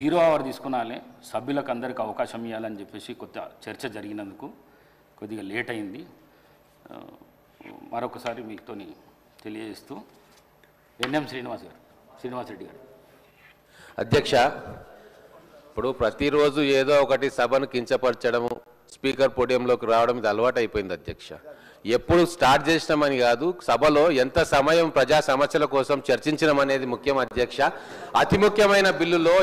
Zero hour తీసుకున్నాలే సభ్యులకు అందరికీ అవకాశం ఇవ్వాలని చెప్పేసి కొత్త చర్చ జరిగినందుకు కొద్దిగా లేట్ అయింది. మరొకసారి మీతో తెలియజేస్తూ ఎన్ఎం శ్రీనివాసరెడ్డి గారు. అధ్యక్ష, ఇప్పుడు ప్రతిరోజు ఏదో ఒకటి సభను కించపరచడము, స్పీకర్ పోడియంలోకి రావడం ఇది అలవాటు అయిపోయింది అధ్యక్ష. ఎప్పుడు స్టార్ట్ చేసినామని కాదు, సభలో ఎంత సమయం ప్రజా సమస్యల కోసం చర్చించడం అనేది ముఖ్యం అధ్యక్ష. అతి ముఖ్యమైన బిల్లులో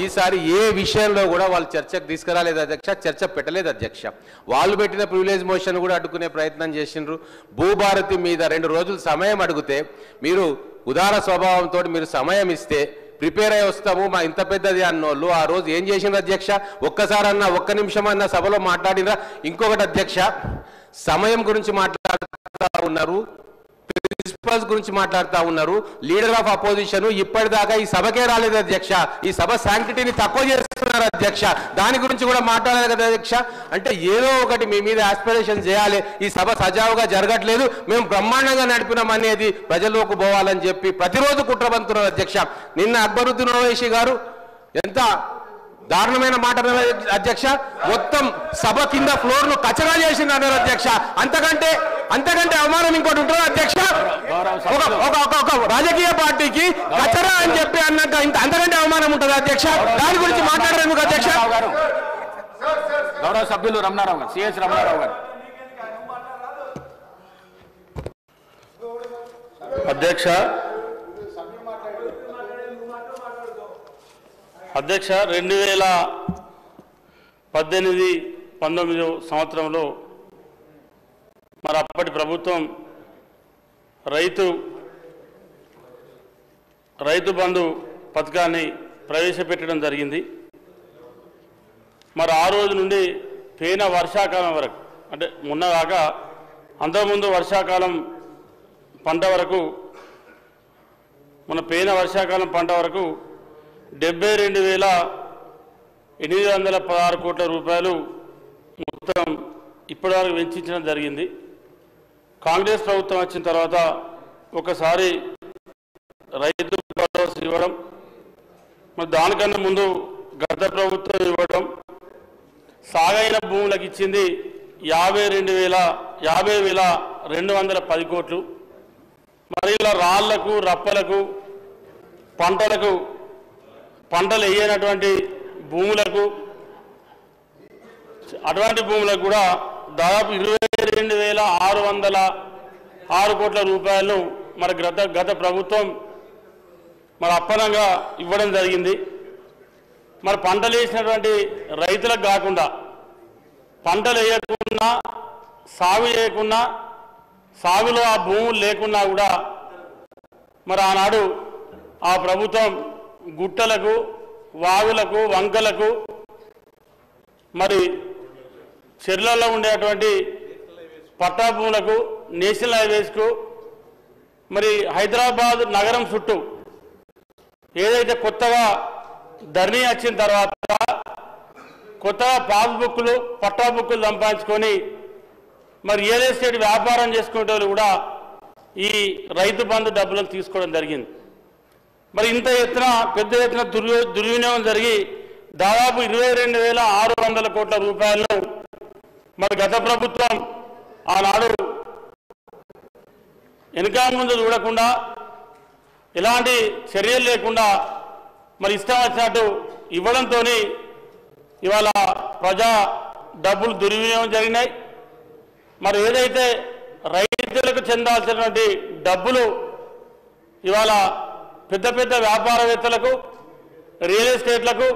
ఈసారి ఏ విషయంలో కూడా వాళ్ళు చర్చకు తీసుకురాలేదు అధ్యక్ష, చర్చ పెట్టలేదు అధ్యక్ష. వాళ్ళు పెట్టిన ప్రివిలేజ్ మోషన్ కూడా అడ్డుకునే ప్రయత్నం చేసిండ్రు. భూభారతి మీద 2 రోజులు సమయం అడిగితే మీరు ఉదార స్వభావంతో మీరు సమయం ఇస్తే ప్రిపేర్ అయ్యి వస్తాము మా ఇంత పెద్దది అన్నోళ్ళు ఆ రోజు ఏం చేసిండ్రు అధ్యక్ష? ఒక్కసారన్నా 1 నిమిషం అన్న సభలో మాట్లాడినరా? ఇంకొకటి అధ్యక్ష, సమయం గురించి మాట్లాడుతూ ఉన్నారు, ప్రిన్సిపల్స్ గురించి మాట్లాడుతూ ఉన్నారు. లీడర్ ఆఫ్ అపోజిషన్ ఇప్పటిదాకా ఈ సభకే రాలేదు అధ్యక్ష. ఈ సభ శాంక్టిటీని తక్కువ చేస్తున్నారు అధ్యక్ష. దాని గురించి కూడా మాట్లాడాలి కదా అధ్యక్ష. అంటే ఏదో ఒకటి మీ మీద ఆస్పిరేషన్ చేయాలి. ఈ సభ సజావుగా జరగట్లేదు, మేము బ్రహ్మాండంగా నడిపినాం అనేది ప్రజల్లోకి పోవాలని చెప్పి ప్రతిరోజు కుట్రబంతున్నారు అధ్యక్ష. నిన్న అక్బరుద్దీన్ ఓవైసీ గారు ఎంత దారుణమైన మాట అధ్యక్ష, మొత్తం సభ కింద ఫ్లోర్ ను కచరా చేసింది అన్నారు అధ్యక్ష. అంతకంటే అవమానం ఇంకోటి ఉంటుంది అధ్యక్ష. ఒక రాజకీయ పార్టీకి కచరా అని చెప్పి అన్నాక అంతకంటే అవమానం ఉంటుంది అధ్యక్ష. దాని గురించి మాట్లాడరు అధ్యక్ష. గౌరవ సభ్యులు రమణారావు గారు, సిఎస్ రమణారావు గారు. అధ్యక్ష 2018-19 సంవత్సరంలో మరి అప్పటి ప్రభుత్వం రైతు బంధు పథకాన్ని ప్రవేశపెట్టడం జరిగింది. మరి ఆ రోజు నుండి పోయిన వర్షాకాలం వరకు, అంటే మొన్న కాక అంతకుముందు వర్షాకాలం పంట వరకు, మన పోయిన వర్షాకాలం పంట వరకు 72,816 కోట్ల రూపాయలు మొత్తం ఇప్పటివరకు వెచ్చించడం జరిగింది. కాంగ్రెస్ ప్రభుత్వం వచ్చిన తర్వాత ఒకసారి రైతు భరోసా ఇవ్వడం, మరి దానికన్నా ముందు గత ప్రభుత్వం ఇవ్వడం, సాగైన భూములకు ఇచ్చింది 50,210 కోట్లు. మరి ఇలా రాళ్లకు రప్పలకు పంటలు వేయనటువంటి భూములకు, అటువంటి భూములకు కూడా దాదాపు 22,606 కోట్ల రూపాయలను మరి గత ప్రభుత్వం మరి అప్పనంగా ఇవ్వడం జరిగింది. మరి పంటలు వేసినటువంటి రైతులకు కాకుండా, పంటలు వేయకుండా సాగు చేయకుండా, సాగులో ఆ భూములు లేకున్నా కూడా మరి ఆనాడు ఆ ప్రభుత్వం గుట్టలకు, వాగులకు, వంకలకు, మరి చెర్లలో ఉండేటువంటి పట్టా భూములకు, నేషనల్ హైవేస్కు, మరి హైదరాబాద్ నగరం చుట్టూ ఏదైతే కొత్తగా ధరణి వచ్చిన తర్వాత కొత్తగా పాస్బుక్లు, పట్టా బుక్కులు సంపాదించుకొని మరి రియల్ ఎస్టేట్ వ్యాపారం చేసుకునే వాళ్ళు కూడా ఈ రైతు బంధు డబ్బులను తీసుకోవడం జరిగింది. మరి ఇంత పెద్ద ఎత్తున దుర్వినియోగం జరిగి దాదాపు 22,600 కోట్ల రూపాయలను మరి గత ప్రభుత్వం ఆనాడు వెనుక ముందు చూడకుండా, ఎలాంటి చర్యలు లేకుండా మరి ఇష్టం వచ్చినట్టు ఇవ్వడంతో ఇవాళ ప్రజా డబ్బులు దుర్వినియోగం జరిగినాయి. మరి ఏదైతే రైతులకు చెందాల్సినటువంటి డబ్బులు ఇవాళ పెద్ద పెద్ద వ్యాపారవేత్తలకు, రియల్ ఎస్టేట్లకు,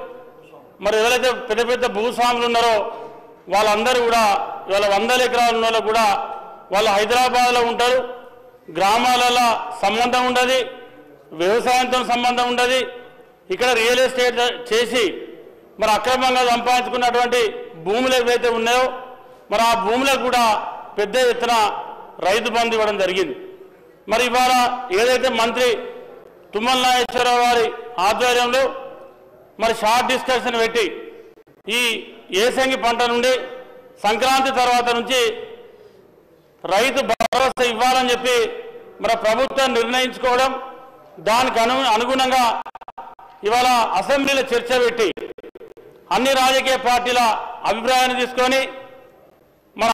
మరి ఎవరైతే పెద్ద పెద్ద భూస్వాములు ఉన్నారో వాళ్ళందరూ కూడా ఇవాళ 100 ఎకరాలు ఉన్న వాళ్ళు కూడా వాళ్ళు హైదరాబాద్లో ఉంటారు. గ్రామాలలో సంబంధం ఉండదు, వ్యవసాయంతో సంబంధం ఉండదు. ఇక్కడ రియల్ ఎస్టేట్ చేసి మరి అక్రమంగా సంపాదించుకున్నటువంటి భూములు ఏవైతే ఉన్నాయో మరి ఆ భూములకు కూడా పెద్ద ఎత్తున రైతు బంధు ఇవ్వడం జరిగింది. మరి ఇవాళ ఏదైతే మంత్రి తుమ్మల నాగేశ్వరరావు గారి ఆధ్వర్యంలో మరి షార్ట్ డిస్కషన్ పెట్టి ఈ ఏసంగి పంట నుండి సంక్రాంతి తర్వాత నుంచి రైతు భరోసా ఇవ్వాలని చెప్పి మన ప్రభుత్వం నిర్ణయించుకోవడం, దానికి అనుగుణంగా ఇవాళ అసెంబ్లీలో చర్చ పెట్టి అన్ని రాజకీయ పార్టీల అభిప్రాయాన్ని తీసుకొని